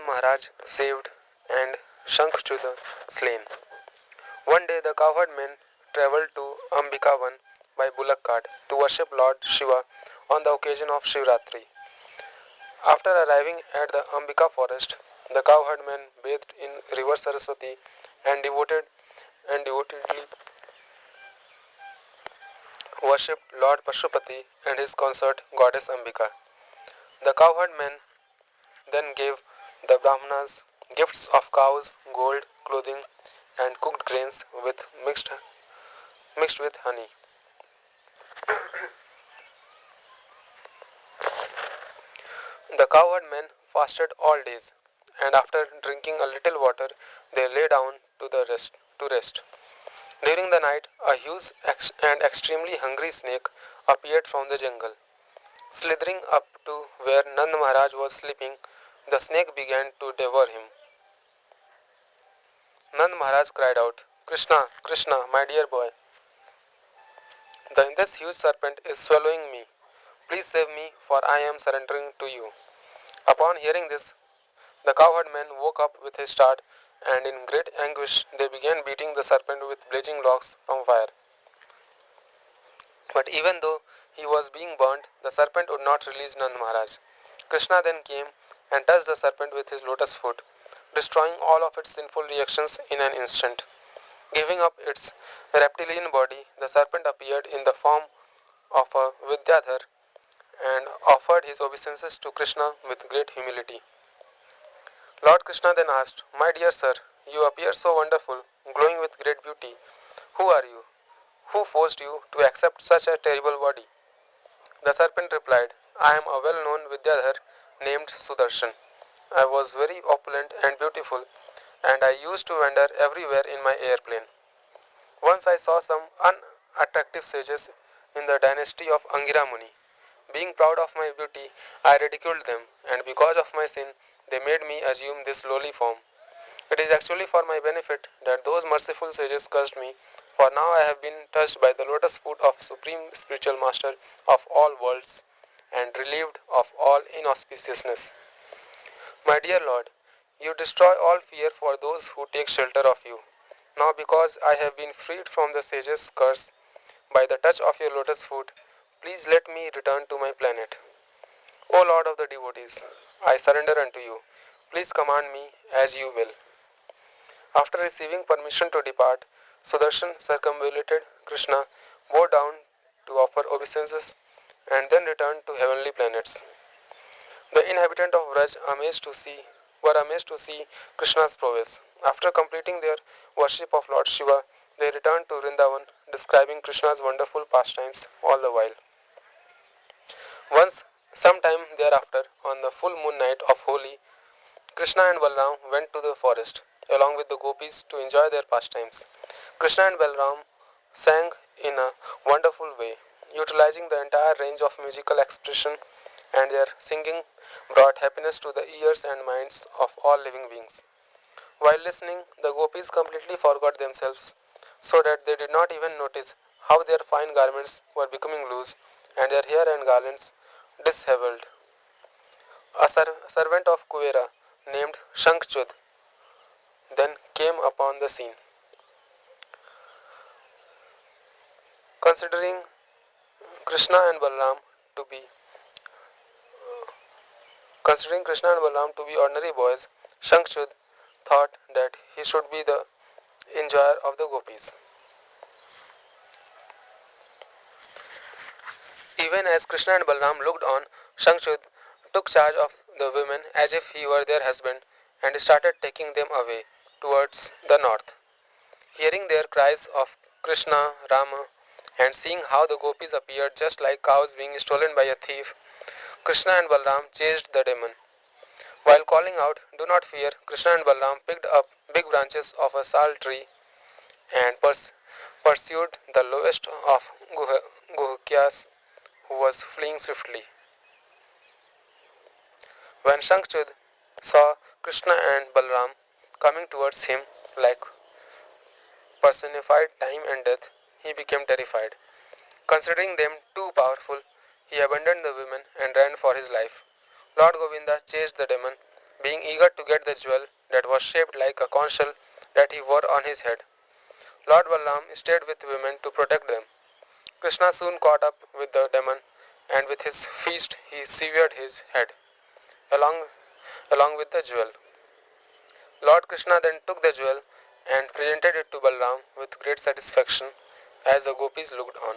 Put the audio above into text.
Maharaj saved and Shankhachud slain. One day the cowherd men travelled to Ambikavan by bullock cart to worship Lord Shiva on the occasion of Shivratri. After arriving at the Ambika forest, the cowherd men bathed in river Saraswati and devotedly worshipped Lord Pashupati and his consort goddess Ambika. The cowherd men then gave the Brahmanas gifts of cows, gold, clothing, and cooked grains with mixed with honey. The cowherd men fasted all days, and after drinking a little water, they lay down to rest. During the night, a huge and extremely hungry snake appeared from the jungle. Slithering up to where Nand Maharaj was sleeping, the snake began to devour him. Nand Maharaj cried out, "Krishna, Krishna, my dear boy, this huge serpent is swallowing me. Please save me, for I am surrendering to you." Upon hearing this, the cowherd men woke up with a start, and in great anguish they began beating the serpent with blazing logs from fire. But even though he was being burnt, the serpent would not release Nand Maharaj. Krishna then came and touched the serpent with his lotus foot, destroying all of its sinful reactions in an instant. Giving up its reptilian body, the serpent appeared in the form of a Vidyadhar and offered his obeisances to Krishna with great humility. Lord Krishna then asked, "My dear sir, you appear so wonderful, glowing with great beauty. Who are you? Who forced you to accept such a terrible body?" The serpent replied, "I am a well-known Vidyadhar named Sudarshan. I was very opulent and beautiful, and I used to wander everywhere in my airplane. Once I saw some unattractive sages in the dynasty of Angira Muni. Being proud of my beauty, I ridiculed them, and because of my sin, they made me assume this lowly form. It is actually for my benefit that those merciful sages cursed me, for now I have been touched by the lotus foot of Supreme Spiritual Master of all worlds, and relieved of all inauspiciousness. My dear Lord, you destroy all fear for those who take shelter of you. Now because I have been freed from the sage's curse by the touch of your lotus foot, please let me return to my planet. O Lord of the devotees, I surrender unto you. Please command me as you will." After receiving permission to depart, Sudarshan circumambulated Krishna, bowed down to offer obeisances, and then returned to heavenly planets. The inhabitants of Vraj were amazed to see Krishna's prowess. After completing their worship of Lord Shiva, they returned to Vrindavan, describing Krishna's wonderful pastimes all the while. Once, some time thereafter, on the full moon night of Holi, Krishna and Balram went to the forest, along with the gopis, to enjoy their pastimes. Krishna and Balram sang in a wonderful way, utilizing the entire range of musical expression, and their singing brought happiness to the ears and minds of all living beings. While listening, the gopis completely forgot themselves, so that they did not even notice how their fine garments were becoming loose and their hair and garlands disheveled. A servant of Kuvera named Shankhachud then came upon the scene. Considering Krishna and Balram to be Considering Krishna and Balram to be ordinary boys, Shankhachud thought that he should be the enjoyer of the gopis. Even as Krishna and Balram looked on, Shankhachud took charge of the women as if he were their husband and started taking them away towards the north. Hearing their cries of Krishna, Rama, and seeing how the gopis appeared just like cows being stolen by a thief, Krishna and Balram chased the demon. While calling out, "Do not fear," Krishna and Balram picked up big branches of a sal tree and pursued the lowest of Guhyas, who was fleeing swiftly. When Shankhachud saw Krishna and Balram coming towards him like personified time and death, he became terrified. Considering them too powerful, he abandoned the women and ran for his life. Lord Govinda chased the demon, being eager to get the jewel that was shaped like a conch shell that he wore on his head. Lord Balram stayed with women to protect them. Krishna soon caught up with the demon, and with his feast he severed his head, along, along with the jewel. Lord Krishna then took the jewel and presented it to Balram with great satisfaction as the gopis looked on.